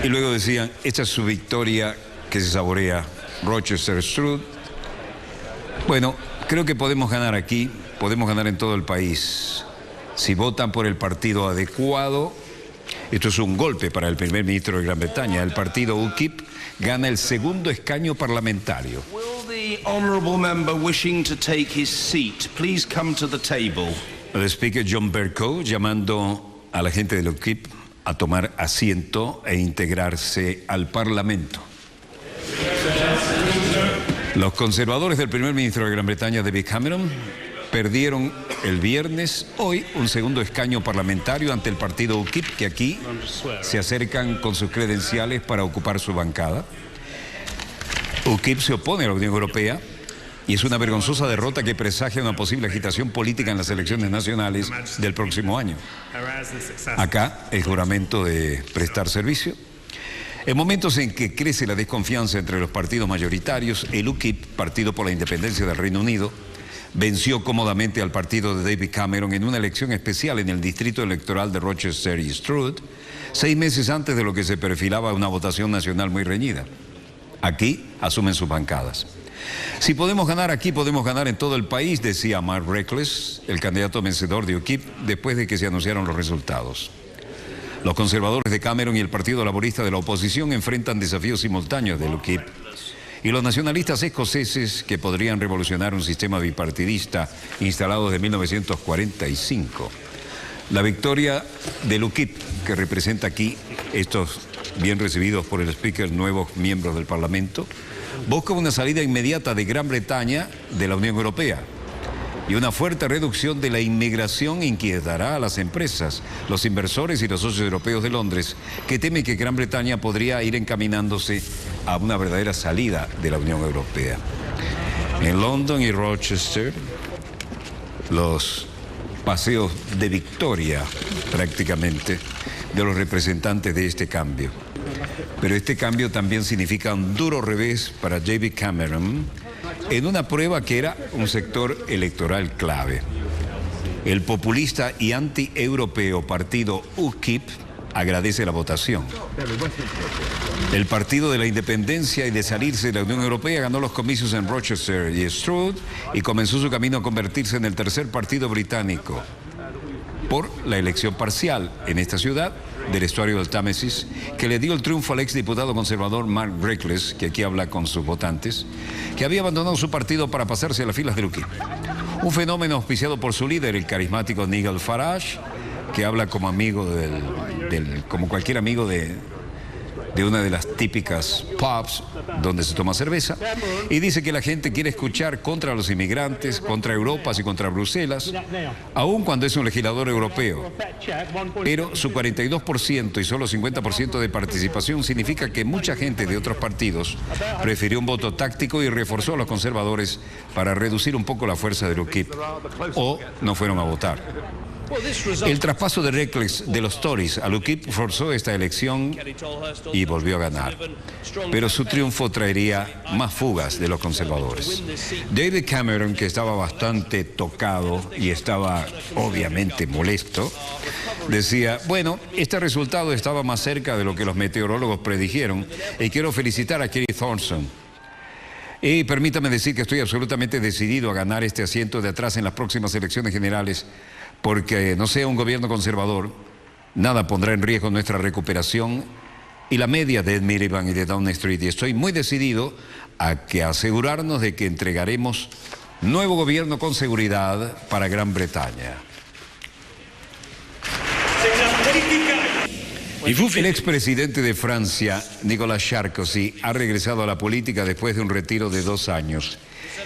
Speaker 3: Y luego decían, esta es su victoria que se saborea Rochester Street. Bueno, creo que podemos ganar aquí, podemos ganar en todo el país. Si votan por el partido adecuado, esto es un golpe para el primer ministro de Gran Bretaña. El partido UKIP gana el segundo escaño parlamentario. El speaker John Bercow llamando a la gente del UKIP a tomar asiento e integrarse al Parlamento. Los conservadores del primer ministro de Gran Bretaña, David Cameron, perdieron el viernes, hoy, un segundo escaño parlamentario ante el partido UKIP, que aquí se acercan con sus credenciales para ocupar su bancada. UKIP se opone a la Unión Europea y es una vergonzosa derrota que presagia una posible agitación política en las elecciones nacionales del próximo año. Acá, el juramento de prestar servicio. En momentos en que crece la desconfianza entre los partidos mayoritarios, el UKIP, Partido por la Independencia del Reino Unido, venció cómodamente al partido de David Cameron en una elección especial en el distrito electoral de Rochester y Stroud, 6 meses antes de lo que se perfilaba una votación nacional muy reñida. Aquí asumen sus bancadas. Si podemos ganar aquí, podemos ganar en todo el país, decía Mark Reckless, el candidato vencedor de UKIP, después de que se anunciaron los resultados. Los conservadores de Cameron y el Partido Laborista de la oposición enfrentan desafíos simultáneos del UKIP. Y los nacionalistas escoceses, que podrían revolucionar un sistema bipartidista instalado desde 1945. La victoria del UKIP, que representa aquí estos bien recibidos por el speaker nuevos miembros del Parlamento, busca una salida inmediata de Gran Bretaña de la Unión Europea. Y una fuerte reducción de la inmigración inquietará a las empresas, los inversores y los socios europeos de Londres, que temen que Gran Bretaña podría ir encaminándose a una verdadera salida de la Unión Europea. En London y Rochester, los paseos de victoria, prácticamente, de los representantes de este cambio. Pero este cambio también significa un duro revés para David Cameron, en una prueba que era un sector electoral clave. El populista y anti-europeo partido UKIP agradece la votación. El Partido de la Independencia y de salirse de la Unión Europea ganó los comicios en Rochester y Stroud y comenzó su camino a convertirse en el tercer partido británico por la elección parcial en esta ciudad del estuario del Támesis, que le dio el triunfo al exdiputado conservador Mark Reckless, que aquí habla con sus votantes, que había abandonado su partido para pasarse a las filas del UKIP. Un fenómeno auspiciado por su líder, el carismático Nigel Farage, que habla como amigo como cualquier amigo de una de las típicas pubs donde se toma cerveza, y dice que la gente quiere escuchar contra los inmigrantes, contra Europa y contra Bruselas, aun cuando es un legislador europeo. Pero su 42% y solo 50% de participación significa que mucha gente de otros partidos prefirió un voto táctico y reforzó a los conservadores para reducir un poco la fuerza del UKIP, o no fueron a votar. El traspaso de Reckless de los Tories al UKIP forzó esta elección y volvió a ganar. Pero su triunfo traería más fugas de los conservadores. David Cameron, que estaba bastante tocado y estaba obviamente molesto, decía, bueno, este resultado estaba más cerca de lo que los meteorólogos predijeron y quiero felicitar a Kerry Thornton. Y permítame decir que estoy absolutamente decidido a ganar este asiento de atrás en las próximas elecciones generales porque no sea un gobierno conservador, nada pondrá en riesgo nuestra recuperación y la media de Ed Miliband y de Downing Street. Y estoy muy decidido a asegurarnos de que entregaremos nuevo gobierno con seguridad para Gran Bretaña. El expresidente de Francia, Nicolas Sarkozy, ha regresado a la política después de un retiro de 2 años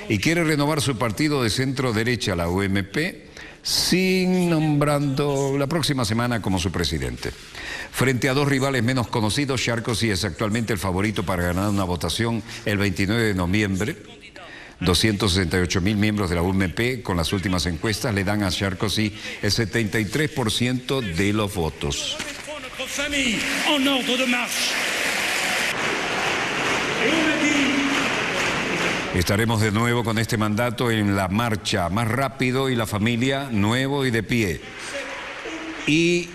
Speaker 3: y quiere renovar su partido de centro derecha, la UMP, sin nombrando la próxima semana como su presidente. Frente a 2 rivales menos conocidos, Sarkozy es actualmente el favorito para ganar una votación el 29 de noviembre. 268.000 miembros de la UMP, con las últimas encuestas, le dan a Sarkozy el 73% de los votos. Estaremos de nuevo con este mandato en la marcha, más rápido y la familia nuevo y de pie. Y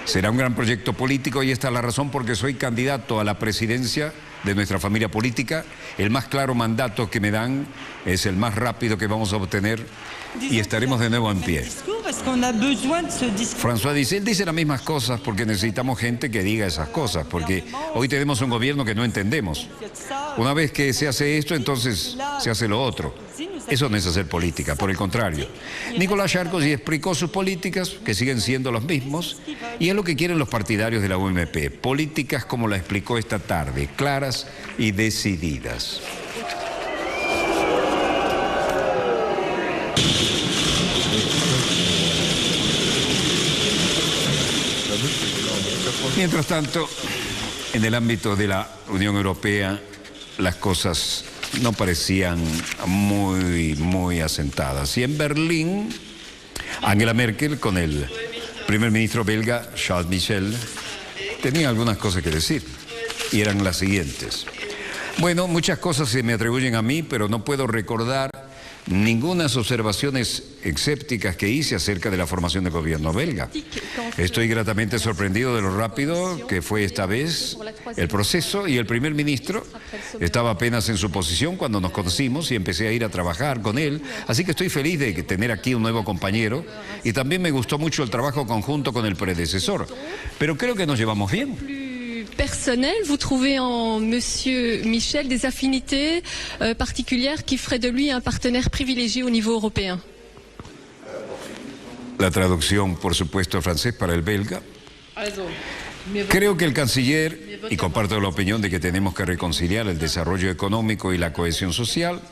Speaker 3: será un gran proyecto político y esta es la razón porque soy candidato a la presidencia de nuestra familia política. El más claro mandato que me dan es el más rápido que vamos a obtener y estaremos de nuevo en pie. François dice, él dice las mismas cosas porque necesitamos gente que diga esas cosas, porque hoy tenemos un gobierno que no entendemos. Una vez que se hace esto, entonces se hace lo otro. Eso no es hacer política, por el contrario. Nicolas Sarkozy explicó sus políticas, que siguen siendo los mismos, y es lo que quieren los partidarios de la UMP. Políticas como la explicó esta tarde, claras y decididas. Mientras tanto, en el ámbito de la Unión Europea, las cosas no parecían muy asentadas. Y en Berlín, Angela Merkel con el primer ministro belga, Charles Michel, tenía algunas cosas que decir, y eran las siguientes. Bueno, muchas cosas se me atribuyen a mí, pero no puedo recordar ningunas observaciones escépticas que hice acerca de la formación del gobierno belga. Estoy gratamente sorprendido de lo rápido que fue esta vez el proceso y el primer ministro estaba apenas en su posición cuando nos conocimos y empecé a ir a trabajar con él, así que estoy feliz de tener aquí un nuevo compañero y también me gustó mucho el trabajo conjunto con el predecesor, pero creo que nos llevamos bien.
Speaker 19: Personnel, vous trouvez en Monsieur Michel des affinités particulières qui feraient de lui un partenaire privilégié au niveau européen?
Speaker 3: La traducción, por supuesto, al francés para el belga. Creo que el canciller, y comparto la opinión de que tenemos que reconciliar el desarrollo económico y la cohesión social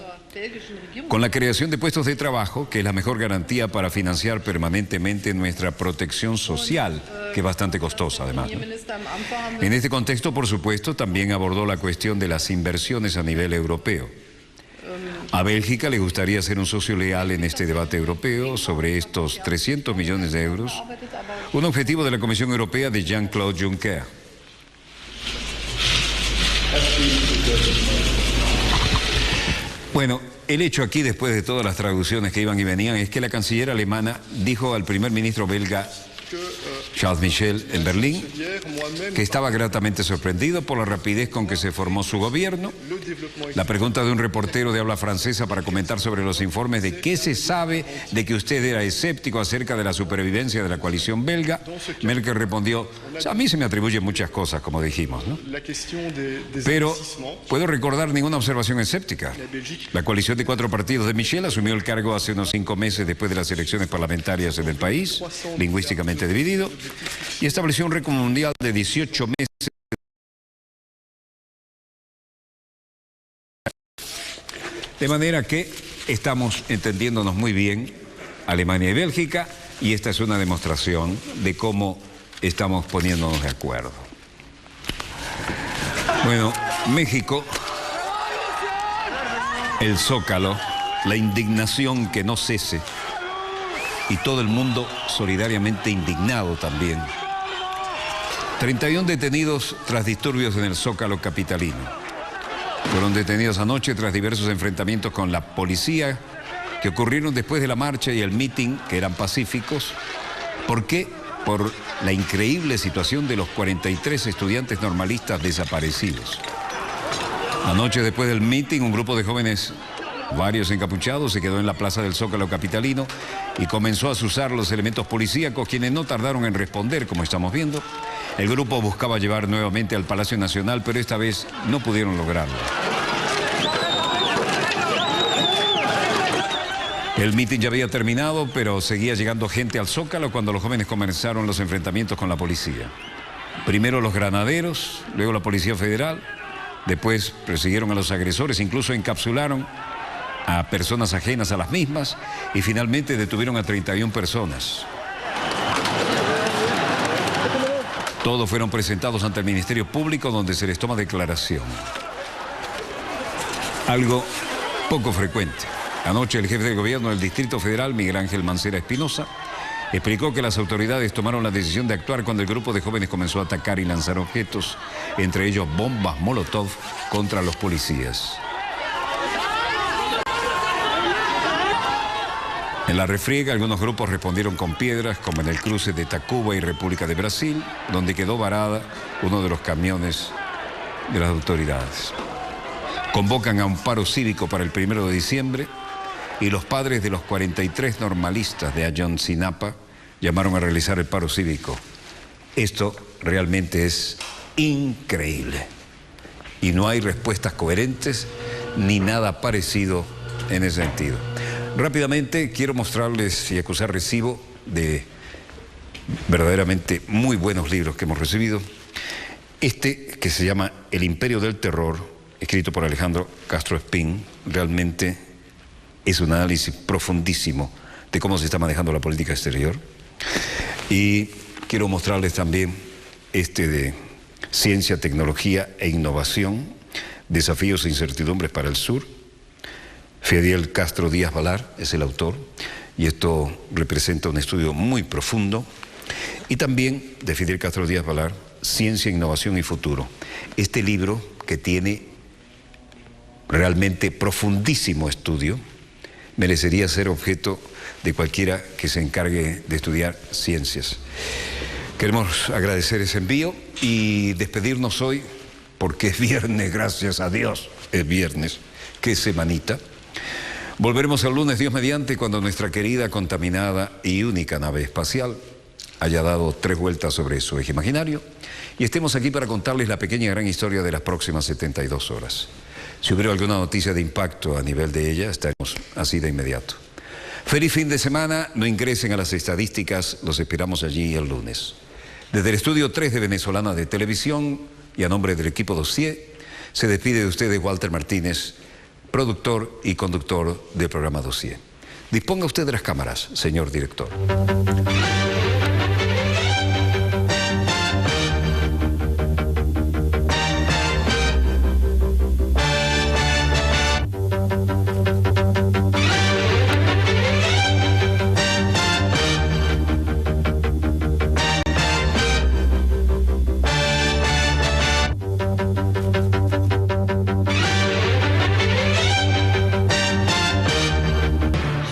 Speaker 3: con la creación de puestos de trabajo, que es la mejor garantía para financiar permanentemente nuestra protección social, que es bastante costosa además, ¿no? En este contexto, por supuesto, también abordó la cuestión de las inversiones a nivel europeo. A Bélgica le gustaría ser un socio leal en este debate europeo sobre estos 300 millones de euros, un objetivo de la Comisión Europea de Jean-Claude Juncker. Bueno, el hecho aquí, después de todas las traducciones que iban y venían, es que la canciller alemana dijo al primer ministro belga, Charles Michel, en Berlín, que estaba gratamente sorprendido por la rapidez con que se formó su gobierno. La pregunta de un reportero de habla francesa para comentar sobre los informes de qué se sabe de que usted era escéptico acerca de la supervivencia de la coalición belga, Merkel respondió, a mí se me atribuyen muchas cosas, como dijimos, ¿no? Pero puedo recordar ninguna observación escéptica. La coalición de 4 partidos de Michel asumió el cargo hace unos 5 meses después de las elecciones parlamentarias en el país, lingüísticamente dividido, y estableció un récord mundial de 18 meses. De manera que estamos entendiéndonos muy bien, Alemania y Bélgica, y esta es una demostración de cómo estamos poniéndonos de acuerdo. Bueno, México, el Zócalo, la indignación que no cese, y todo el mundo solidariamente indignado también. 31 detenidos tras disturbios en el Zócalo capitalino. Fueron detenidos anoche tras diversos enfrentamientos con la policía que ocurrieron después de la marcha y el mitin, que eran pacíficos. ¿Por qué? Por la increíble situación de los 43 estudiantes normalistas desaparecidos. Anoche, después del mitin, un grupo de jóvenes varios encapuchados, se quedó en la plaza del Zócalo capitalino y comenzó a azuzar los elementos policíacos, quienes no tardaron en responder, como estamos viendo. El grupo buscaba llevar nuevamente al Palacio Nacional, pero esta vez no pudieron lograrlo. El mitin ya había terminado, pero seguía llegando gente al Zócalo cuando los jóvenes comenzaron los enfrentamientos con la policía. Primero los granaderos, luego la Policía Federal, después persiguieron a los agresores, incluso encapsularon a personas ajenas a las mismas y finalmente detuvieron a 31 personas. Todos fueron presentados ante el Ministerio Público, donde se les toma declaración. Algo poco frecuente. Anoche el jefe de gobierno del Distrito Federal, Miguel Ángel Mancera Espinosa, explicó que las autoridades tomaron la decisión de actuar cuando el grupo de jóvenes comenzó a atacar y lanzar objetos, entre ellos bombas Molotov, contra los policías. En la refriega, algunos grupos respondieron con piedras, como en el cruce de Tacuba y República de Brasil, donde quedó varada uno de los camiones de las autoridades. Convocan a un paro cívico para el 1 de diciembre y los padres de los 43 normalistas de Ayotzinapa llamaron a realizar el paro cívico. Esto realmente es increíble y no hay respuestas coherentes ni nada parecido en ese sentido. Rápidamente quiero mostrarles y acusar recibo de verdaderamente muy buenos libros que hemos recibido. Este, que se llama El Imperio del Terror, escrito por Alejandro Castro Espín, realmente es un análisis profundísimo de cómo se está manejando la política exterior. Y quiero mostrarles también este de Ciencia, Tecnología e Innovación, Desafíos e Incertidumbres para el Sur. Fidel Castro Díaz Valar es el autor, y esto representa un estudio muy profundo. Y también de Fidel Castro Díaz Valar, Ciencia, Innovación y Futuro. Este libro, que tiene realmente profundísimo estudio, merecería ser objeto de cualquiera que se encargue de estudiar ciencias. Queremos agradecer ese envío y despedirnos hoy, porque es viernes, gracias a Dios, es viernes, qué semanita. Volveremos el lunes, Dios mediante, cuando nuestra querida, contaminada y única nave espacial haya dado 3 vueltas sobre su eje imaginario y estemos aquí para contarles la pequeña y gran historia de las próximas 72 horas. Si hubiera alguna noticia de impacto a nivel de ella, estaremos así de inmediato. Feliz fin de semana, no ingresen a las estadísticas, los esperamos allí el lunes. Desde el estudio 3 de Venezolana de Televisión y a nombre del equipo Dossier, se despide de ustedes Walter Martínez, productor y conductor del programa Dossier. Disponga usted de las cámaras, señor director.